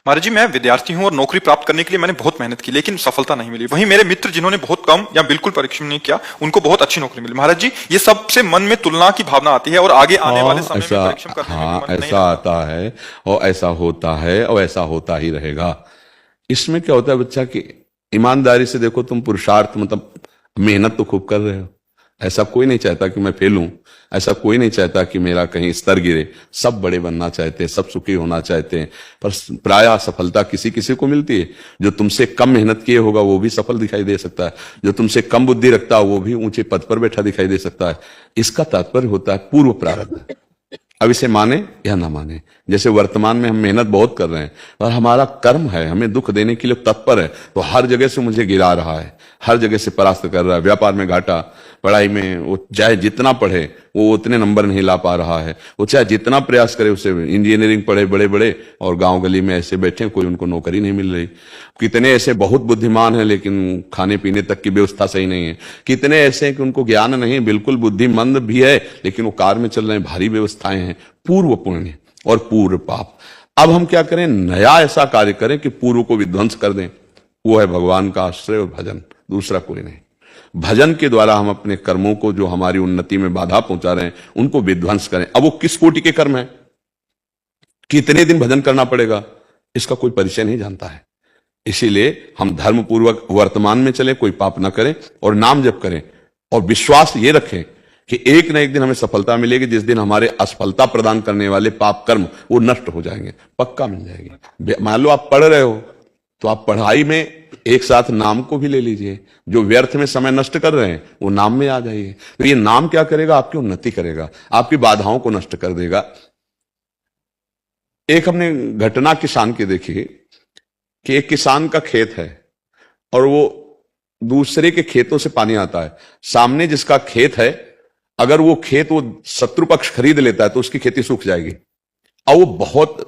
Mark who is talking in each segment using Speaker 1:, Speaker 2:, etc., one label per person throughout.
Speaker 1: महाराज जी, मैं विद्यार्थी हूँ और नौकरी प्राप्त करने के लिए मैंने बहुत मेहनत की, लेकिन सफलता नहीं मिली। वहीं मेरे मित्र जिन्होंने बहुत कम या बिल्कुल परिश्रम नहीं किया, उनको बहुत अच्छी नौकरी मिली। महाराज जी, ये सबसे मन में तुलना की भावना आती है और आगे आने वाले समय में परिश्रम करने में भी मन नहीं
Speaker 2: ऐसा
Speaker 1: लगता।
Speaker 2: आता है और ऐसा होता है और ऐसा होता ही रहेगा। इसमें क्या होता है बच्चा कि ईमानदारी से देखो, तुम पुरुषार्थ मतलब मेहनत तो खूब कर रहे हो। ऐसा कोई नहीं चाहता कि मैं फेल हूं, ऐसा कोई नहीं चाहता कि मेरा कहीं स्तर गिरे। सब बड़े बनना चाहते हैं, सब सुखी होना चाहते हैं, पर प्रायः सफलता किसी किसी को मिलती है। जो तुमसे कम मेहनत किए होगा वो भी सफल दिखाई दे सकता है, जो तुमसे कम बुद्धि रखता है वो भी ऊंचे पद पर बैठा दिखाई दे सकता है। इसका तात्पर्य होता है पूर्व प्रारब्ध। अब इसे माने या ना माने, जैसे वर्तमान में हम मेहनत बहुत कर रहे हैं और हमारा कर्म है हमें दुख देने के लिए तत्पर है, तो हर जगह से मुझे गिरा रहा है, हर जगह से परास्त कर रहा है। व्यापार में घाटा, पढ़ाई में वो चाहे जितना पढ़े वो उतने नंबर नहीं ला पा रहा है, वो चाहे जितना प्रयास करे, उसे इंजीनियरिंग पढ़े बड़े बड़े और गांव गली में ऐसे बैठे कोई उनको नौकरी नहीं मिल रही। कितने ऐसे बहुत बुद्धिमान हैं लेकिन खाने पीने तक की व्यवस्था सही नहीं है। कितने ऐसे हैं कि उनको ज्ञान नहीं, बिल्कुल बुद्धिमंद भी है लेकिन वो कार में चल रहे हैं, भारी व्यवस्थाएं हैं। पूर्व पुण्य और पूर्व पाप। अब हम क्या करें, नया ऐसा कार्य करें कि पूर्व को विध्वंस कर दें। वो है भगवान का आश्रय और भजन, दूसरा कोई नहीं। भजन के द्वारा हम अपने कर्मों को जो हमारी उन्नति में बाधा पहुंचा रहे हैं उनको विध्वंस करें। अब वो किस कोटि के कर्म है, कितने दिन भजन करना पड़ेगा, इसका कोई परिचय नहीं जानता है। इसीलिए हम धर्म पूर्वक वर्तमान में चले, कोई पाप ना करें और नाम जप करें और विश्वास ये रखें कि एक न एक दिन हमें सफलता मिलेगी, जिस दिन हमारे असफलता प्रदान करने वाले पाप कर्म वो नष्ट हो जाएंगे, पक्का मिल जाएगी। मान लो आप पढ़ रहे हो तो आप पढ़ाई में एक साथ नाम को भी ले लीजिए। जो व्यर्थ में समय नष्ट कर रहे हैं वो नाम में आ जाइए। तो ये नाम क्या करेगा, आपकी उन्नति करेगा, आपकी बाधाओं को नष्ट कर देगा। एक हमने घटना किसान की देखी कि एक किसान का खेत है और वो दूसरे के खेतों से पानी आता है। सामने जिसका खेत है, अगर वो खेत वो शत्रु पक्ष खरीद लेता है तो उसकी खेती सूख जाएगी। और वो बहुत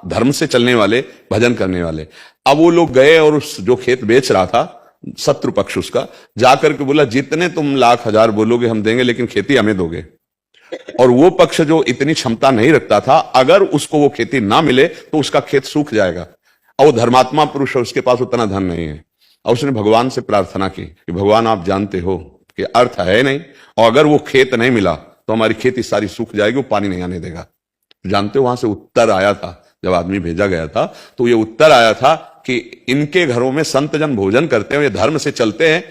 Speaker 2: धर्म से चलने वाले, भजन करने वाले, अब वो लोग गए और उस जो खेत बेच रहा था शत्रु पक्ष, उसका जाकर के बोला जितने तुम लाख हजार बोलोगे हम देंगे, लेकिन खेती हमें दोगे। और वो पक्ष जो इतनी क्षमता नहीं रखता था, अगर उसको वो खेती ना मिले तो उसका खेत सूख जाएगा। और वो धर्मात्मा पुरुष है, उसके पास उतना धन नहीं है, और उसने भगवान से प्रार्थना की कि भगवान आप जानते हो कि अर्थ है नहीं, और अगर वो खेत नहीं मिला तो हमारी खेती सारी सूख जाएगी, वो पानी नहीं आने देगा। जानते हो वहां से उत्तर आया था, जब आदमी भेजा गया था तो ये उत्तर आया था कि इनके घरों में संत जन भोजन करते हैं, ये धर्म से चलते हैं,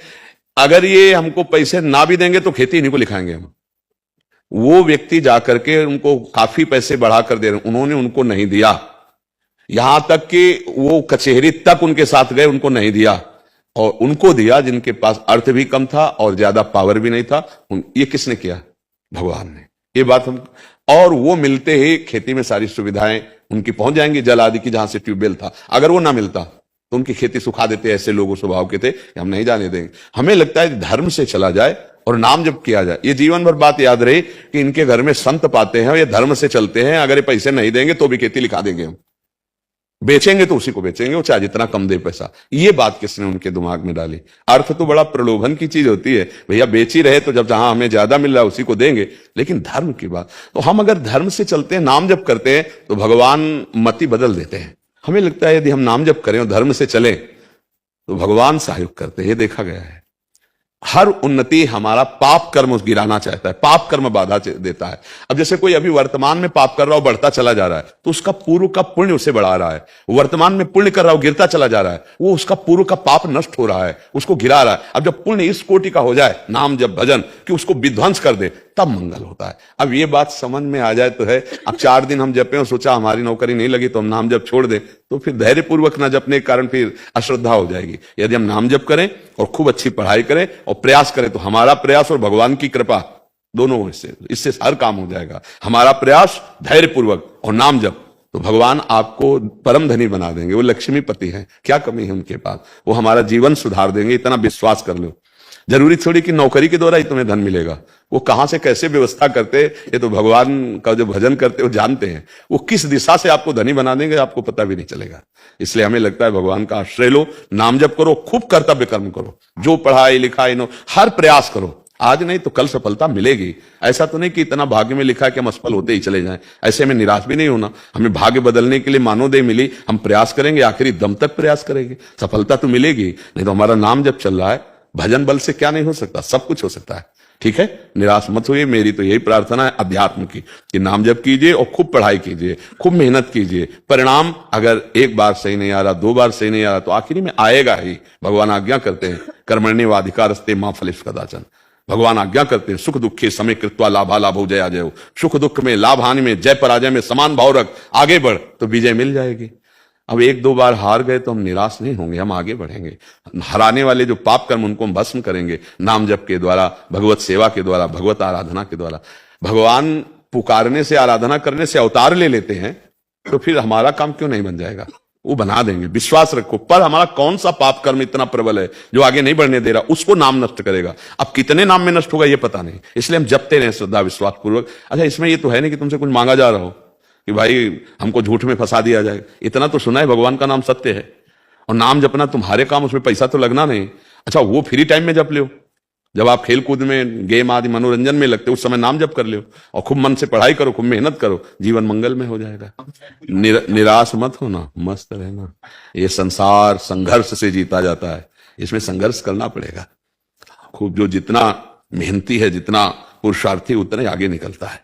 Speaker 2: अगर ये हमको पैसे ना भी देंगे तो खेती इन्हीं को लिखाएंगे हम। वो व्यक्ति जाकर के उनको काफी पैसे बढ़ाकर दे रहे, उन्होंने उनको नहीं दिया। यहां तक कि वो कचहरी तक उनके साथ गए, उनको नहीं दिया, और उनको दिया जिनके पास अर्थ भी कम था और ज्यादा पावर भी नहीं था। ये किसने किया, भगवान ने। ये बात हम, और वो मिलते ही खेती में सारी सुविधाएं उनकी पहुंच जाएंगी, जल आदि की, जहां से ट्यूबवेल था। अगर वो ना मिलता तो उनकी खेती सुखा देते। ऐसे लोगों स्वभाव के थे कि हम नहीं जाने देंगे। हमें लगता है धर्म से चला जाए और नाम जब किया जाए। ये जीवन भर बात याद रही कि इनके घर में संत पाते हैं, ये धर्म से चलते हैं, अगर ये पैसे नहीं देंगे तो भी खेती लिखा देंगे हम, बेचेंगे तो उसी को बेचेंगे, वो चाहे जितना कम दे पैसा। ये बात किसने उनके दिमाग में डाली। अर्थ तो बड़ा प्रलोभन की चीज होती है, भैया बेच ही रहे तो जब जहां हमें ज्यादा मिल रहा है उसी को देंगे, लेकिन धर्म की बात। तो हम अगर धर्म से चलते हैं, नाम जप करते हैं, तो भगवान मति बदल देते हैं। हमें लगता है यदि हम नाम जप करें और धर्म से चले तो भगवान सहयोग करते हैं, ये देखा गया है। हर उन्नति हमारा पाप कर्म गिराना चाहता है, पाप कर्म बाधा देता है। अब जैसे कोई अभी वर्तमान में पाप कर रहा हो, बढ़ता चला जा रहा है, तो उसका पूर्व का पुण्य उसे बढ़ा रहा है। वर्तमान में पुण्य कर रहा हो, गिरता चला जा रहा है, वो उसका पूर्व का पाप नष्ट हो रहा है, उसको गिरा रहा है। अब जब पुण्य इस कोटि का हो जाए, नाम जब भजन, कि उसको विध्वंस कर दे, तब मंगल होता है। अब ये बात समझ में आ जाए तो है। अब 4 दिन हम जपे और सोचा हमारी नौकरी नहीं लगी तो हम नाम जप छोड़ दें, तो फिर धैर्यपूर्वक न जपने के कारण फिर अश्रद्धा हो जाएगी। यदि हम नाम जप करें और खूब अच्छी पढ़ाई करें और प्रयास करें, तो हमारा प्रयास और भगवान की कृपा दोनों इससे हर काम हो जाएगा। हमारा प्रयास धैर्यपूर्वक और नाम जप, तो भगवान आपको परम धनी बना देंगे। वो लक्ष्मीपति हैं, क्या कमी है उनके पास, वो हमारा जीवन सुधार देंगे, इतना विश्वास कर लो। जरूरी थोड़ी कि नौकरी के द्वारा ही तुम्हें धन मिलेगा, वो कहां से कैसे व्यवस्था करते, ये तो भगवान का जो भजन करते वो जानते हैं। वो किस दिशा से आपको धनी बना देंगे आपको पता भी नहीं चलेगा। इसलिए हमें लगता है भगवान का आश्रय लो, नाम जप करो, खूब कर्तव्य कर्म करो, जो पढ़ाई लिखाई नो हर प्रयास करो, आज नहीं तो कल सफलता मिलेगी। ऐसा तो नहीं कि इतना भाग्य में लिखा है कि हम असफल होते ही चले जाएं। ऐसे में निराश भी नहीं होना। हमें भाग्य बदलने के लिए मानवदेह मिली, हम प्रयास करेंगे, आखिरी दम तक प्रयास करेंगे, सफलता तो मिलेगी। नहीं तो हमारा नाम जब चल रहा है, भजन बल से क्या नहीं हो सकता, सब कुछ हो सकता है। ठीक है, निराश मत होइए। मेरी तो यही प्रार्थना है अध्यात्म की कि नाम जप कीजिए और खूब पढ़ाई कीजिए, खूब मेहनत कीजिए। परिणाम अगर एक बार सही नहीं आ रहा, 2 बार सही नहीं आ रहा, तो आखिरी में आएगा ही। भगवान आज्ञा करते हैं कर्मण्येवाधिकारस्ते मां फलेषु कदाचन। भगवान आज्ञा करते हैं सुख दुखे समय कृत्वा लाभा लाभो जया जयो। सुख दुख में, लाभ हानि में, जय पराजय में समान भाव रख, आगे बढ़ तो विजय मिल जाएगी। अब 1-2 बार हार गए तो हम निराश नहीं होंगे, हम आगे बढ़ेंगे। हराने वाले जो पाप कर्म उनको हम भस्म करेंगे नाम जप के द्वारा, भगवत सेवा के द्वारा, भगवत आराधना के द्वारा। भगवान पुकारने से, आराधना करने से अवतार ले लेते हैं, तो फिर हमारा काम क्यों नहीं बन जाएगा? वो बना देंगे, विश्वास रखो। पर हमारा कौन सा पाप कर्म इतना प्रबल है जो आगे नहीं बढ़ने दे रहा, उसको नाम नष्ट करेगा। अब कितने नाम में नष्ट होगा ये पता नहीं, इसलिए हम जपते रहे श्रद्धा विश्वास पूर्वक। अच्छा, इसमें ये तो है नहीं कि तुमसे कुछ मांगा जा रहा हो कि भाई हमको झूठ में फंसा दिया जाए। इतना तो सुना है भगवान का नाम सत्य है, और नाम जपना तुम्हारे काम, उसमें पैसा तो लगना नहीं। अच्छा, वो फ्री टाइम में जप लो, जब आप खेल कूद में, गेम आदि मनोरंजन में लगते, उस समय नाम जप कर लो, और खूब मन से पढ़ाई करो, खूब मेहनत करो, जीवन मंगल में हो जाएगा। निराश मत होना, मस्त रहना। ये संसार संघर्ष से जीता जाता है, इसमें संघर्ष करना पड़ेगा खूब। जो जितना मेहनती है, जितना पुरुषार्थी, उतना ही आगे निकलता है।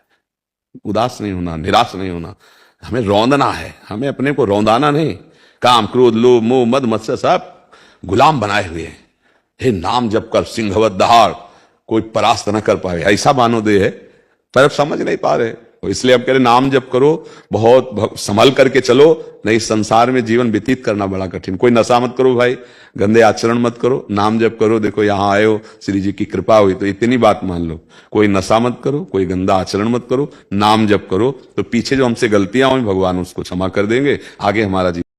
Speaker 2: उदास नहीं होना, निराश नहीं होना। हमें रौंदना है, हमें अपने को रौंदाना नहीं। काम, क्रोध, लोभ, मोह, मद, मत्सर सब गुलाम बनाए हुए हैं। हे नाम जप कर सिंहवत दहाड़, कोई परास्त न कर पाए, ऐसा मानवदेह है। पर अब समझ नहीं पा रहे, इसलिए अब कह रहे नाम जप करो, बहुत संभल करके चलो, नहीं संसार में जीवन व्यतीत करना बड़ा कठिन। कोई नशा मत करो भाई, गंदे आचरण मत करो, नाम जप करो। देखो यहां आए हो, श्री जी की कृपा हुई तो इतनी बात मान लो। कोई नशा मत करो, कोई गंदा आचरण मत करो, नाम जप करो, तो पीछे जो हमसे गलतियां हुई भगवान उसको क्षमा कर देंगे, आगे हमारा जीवन